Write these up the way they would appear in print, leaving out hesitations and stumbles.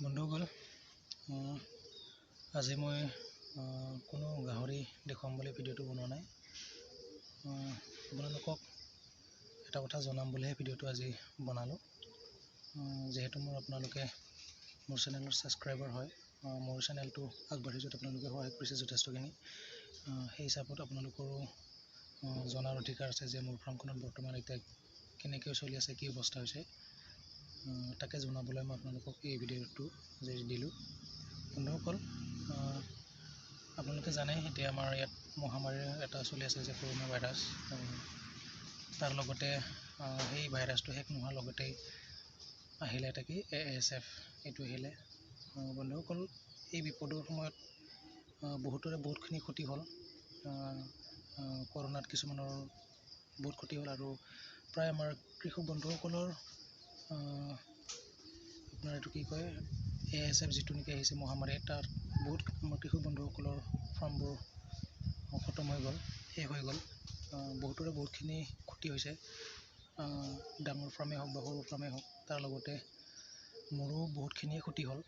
বন্ধুসকল, আজি মই কোনো গাহৰি দেখুৱাম বুলি ভিডিঅ'টো বনোৱা নাই। আপোনালোকক এটা কথা জনাম বুলিহে ভিডিঅ'টো আজি বনালোঁ। যিহেতু আপোনালোকে মোৰ চেনেলৰ ছাবস্ক্ৰাইবাৰ হয়, মোৰ চেনেলটো আগবাঢ়ি যোৱাত আপোনালোকে সহায় কৰিছে যথেষ্টখিনি। সেই হিচাপত আপোনালোকৰো জনাৰ অধিকাৰ আছে যে মোৰ ফাৰ্মখনত বৰ্তমান এতিয়া কেনেকৈ চলি আছে, কি অৱস্থা হৈছে, তাকে জনাবলৈ মই আপোনালোকক এই ভিডিঅ'টো দিলোঁ। বন্ধুসকল, আপোনালোকে জানে এতিয়া আমাৰ ইয়াত মহামাৰী এটা চলি আছে যে কৰোণা ভাইৰাছ। তাৰ লগতে সেই ভাইৰাছটো শেষ নোহোৱাৰ লগতেই আহিলে এটা কি ASF এইটো আহিলে। বন্ধুসকল, এই বিপদৰ সময়ত বহুতৰে বহুতখিনি ক্ষতি হ'ল। কৰোণাত কিছুমানৰ বহুত ক্ষতি হ'ল আৰু প্ৰায় আমাৰ কৃষক বন্ধুসকলৰ আপোনাৰ এইটো কি কয় ASF যিটো নেকি আহিছে মহামাৰী, তাত বহুত আমাৰ কৃষক বন্ধুসকলৰ ফাৰ্মবোৰ খতম হৈ গ'ল, শেষ হৈ গ'ল। বহুতৰে বহুতখিনি ক্ষতি হৈছে, ডাঙৰ ফাৰ্মেই হওক বা সৰু ফাৰ্মেই হওক। তাৰ লগতে মোৰো বহুতখিনিয়ে ক্ষতি হ'ল।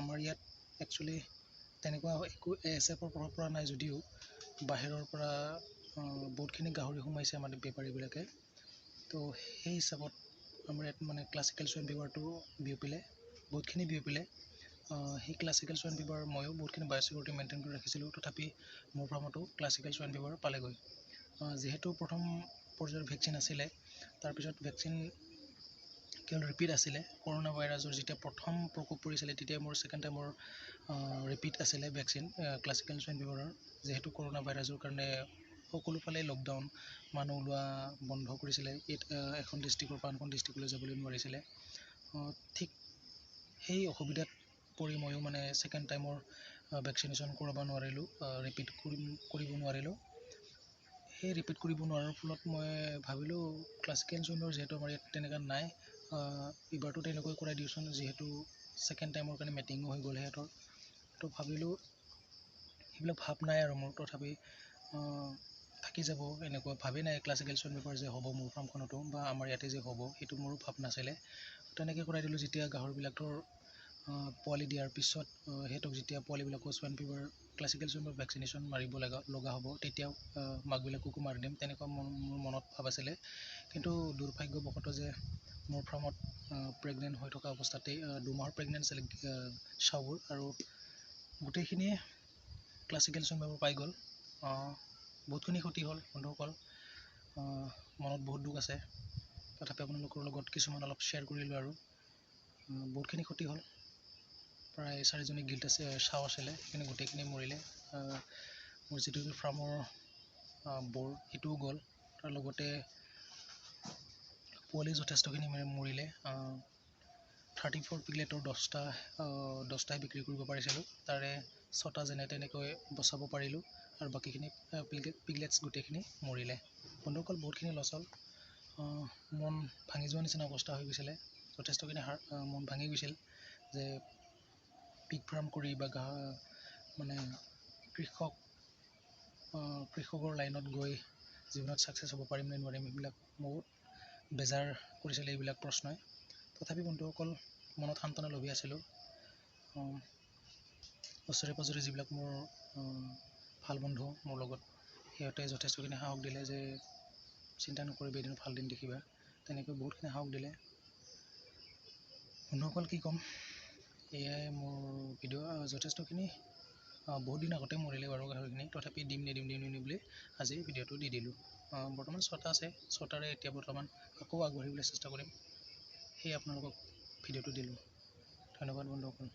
আমাৰ ইয়াত একচুৱেলি তেনেকুৱা একো ASFৰ প্ৰভাৱ পৰা নাই যদিও বাহিৰৰ পৰা বহুতখিনি গাহৰি সোমাইছে আমাৰ বেপাৰীবিলাকে। তো সেই হিচাপত আমাৰ ইয়াত মানে ক্লাছিকেল চুৱাইন ফিভাৰটো বিয়পিলে, বহুতখিনি বিয়পিলে। সেই ক্লাছিকেল চুৱাইন ফিভাৰ ময়ো বহুতখিনি বায়'চিকিউৰিটি মেইনটেইন কৰি ৰাখিছিলোঁ, তথাপি মোৰ ফাৰ্মতো ক্লাছিকেল চুৱাইন ফিভাৰ পালেগৈ। যিহেতু প্ৰথম পৰ্যায়ৰ ভেকচিন আছিলে, তাৰপিছত ভেকচিন কেৱল ৰিপিট আছিলে। কৰোণা ভাইৰাছৰ যেতিয়া প্ৰথম প্ৰকোপ পৰিছিলে তেতিয়া মোৰ ছেকেণ্ড টাইমৰ ৰিপিট আছিলে ভেকচিন ক্লাছিকেল চুৱাইন ফিভাৰৰ। যিহেতু কৰোণা ভাইৰাছৰ কাৰণে সকলোফালে লকডাউন, মানুহ ওলোৱা বন্ধ কৰিছিলে, এখন ডিষ্ট্ৰিক্টৰ পৰা আনখন ডিষ্ট্ৰিক্টলৈ যাবলৈ নোৱাৰিছিলে। ঠিক সেই অসুবিধাত পৰি ময়ো মানে ছেকেণ্ড টাইমৰ ভেকচিনেশ্যন কৰাব নোৱাৰিলোঁ, ৰিপিট কৰিব নোৱাৰিলোঁ। সেই ৰিপিট কৰিব নোৱাৰাৰ ফলত মই ভাবিলোঁ ক্লাছিকেল চুৱাইনৰ যিহেতু আমাৰ ইয়াত তেনেকুৱা নাই, এইবাৰতো তেনেকৈ কৰাই দিওঁচোন, যিহেতু ছেকেণ্ড টাইমৰ কাৰণে মেটিঙো হৈ গ'ল সিহঁতৰ। তো ভাবিলোঁ সেইবিলাক ভাৱ নাই আৰু মোৰ, তথাপি থাকি যাব এনেকুৱা ভাবেই নাই ক্লাছিকেল চুৱাইন ফিভাৰ যে হ'ব মোৰ ফাৰ্মখনতো বা আমাৰ ইয়াতে যে হ'ব, সেইটো মোৰো ভাৱ নাছিলে। তেনেকৈ কৰাই দিলোঁ। যেতিয়া গাহৰিবিলাকৰ পোৱালি দিয়াৰ পিছত সিহঁতক যেতিয়া পোৱালিবিলাকৰ swine fever classical swine fever vaccination মাৰিব লগা হ'ব, তেতিয়াও মাকবিলাককো মাৰি দিম, তেনেকুৱা মোৰ মনত ভাৱ আছিলে। কিন্তু দুৰ্ভাগ্যবশতঃ যে মোৰ ফাৰ্মত প্ৰেগনেণ্ট হৈ থকা অৱস্থাতেই 2 মাহৰ প্ৰেগনেণ্ট আছিলে চাউবোৰ, আৰু গোটেইখিনিয়ে ক্লাছিকেল চুৱাইন ফিভাৰ পাই গ'ল। বহুতখিনি ক্ষতি হ'ল বন্ধুসকল, মনত বহুত দুখ আছে। তথাপি আপোনালোকৰ লগত কিছুমান অলপ শ্বেয়াৰ কৰিলোঁ আৰু বহুতখিনি ক্ষতি হ'ল। প্ৰায় 4জনী গিল্ট আছে চাউ আছিলে, সেইখিনি গোটেইখিনি মৰিলে। মোৰ যিটো ফাৰ্মৰ বৰ সেইটোও গ'ল। তাৰ লগতে পোৱালি যথেষ্টখিনি মৰিলে। 34 পিগলেটৰ 10টাই বিক্ৰী কৰিব পাৰিছিলোঁ, তাৰে 6টা যেনে তেনেকৈ বচাব পাৰিলোঁ, আৰু বাকীখিনি পিগলেটছ গোটেইখিনি মৰিলে। বন্ধুসকল, বহুতখিনি লছ হ'ল। মন ভাঙি যোৱা নিচিনা অৱস্থা হৈ গৈছিলে, যথেষ্টখিনি মন ভাঙি গৈছিল যে পিগ ফাৰ্ম কৰি বা মানে কৃষকৰ লাইনত গৈ জীৱনত ছাকচেছ হ'ব পাৰিম নে নোৱাৰিম, এইবিলাক বহুত বেজাৰ কৰিছিলে এইবিলাক প্ৰশ্নই। তথাপি বন্ধুসকল, মনত সান্তনা লভি আছিলোঁ। ওচৰে পাঁজৰে যিবিলাক মোৰ ভাল বন্ধু মোৰ লগত, সিহঁতে যথেষ্টখিনি সাহস দিলে যে চিন্তা নকৰিবি, এদিন ভাল দিন দেখিবা, তেনেকৈ বহুতখিনি সাহস দিলে। বন্ধুসকল, কি ক'ম, এয়াই মোৰ ভিডিঅ'। যথেষ্টখিনি বহুত দিন আগতে মৰিলে বাৰু গাহৰিখিনি, তথাপি দিম বুলি আজি ভিডিঅ'টো দি দিলোঁ। বৰ্তমান 6টা আছে, 6টাৰে এতিয়া বৰ্তমান আকৌ আগবাঢ়িবলৈ চেষ্টা কৰিম। সেয়ে আপোনালোকক ভিডিঅ'টো দিলোঁ। ধন্যবাদ বন্ধুসকল।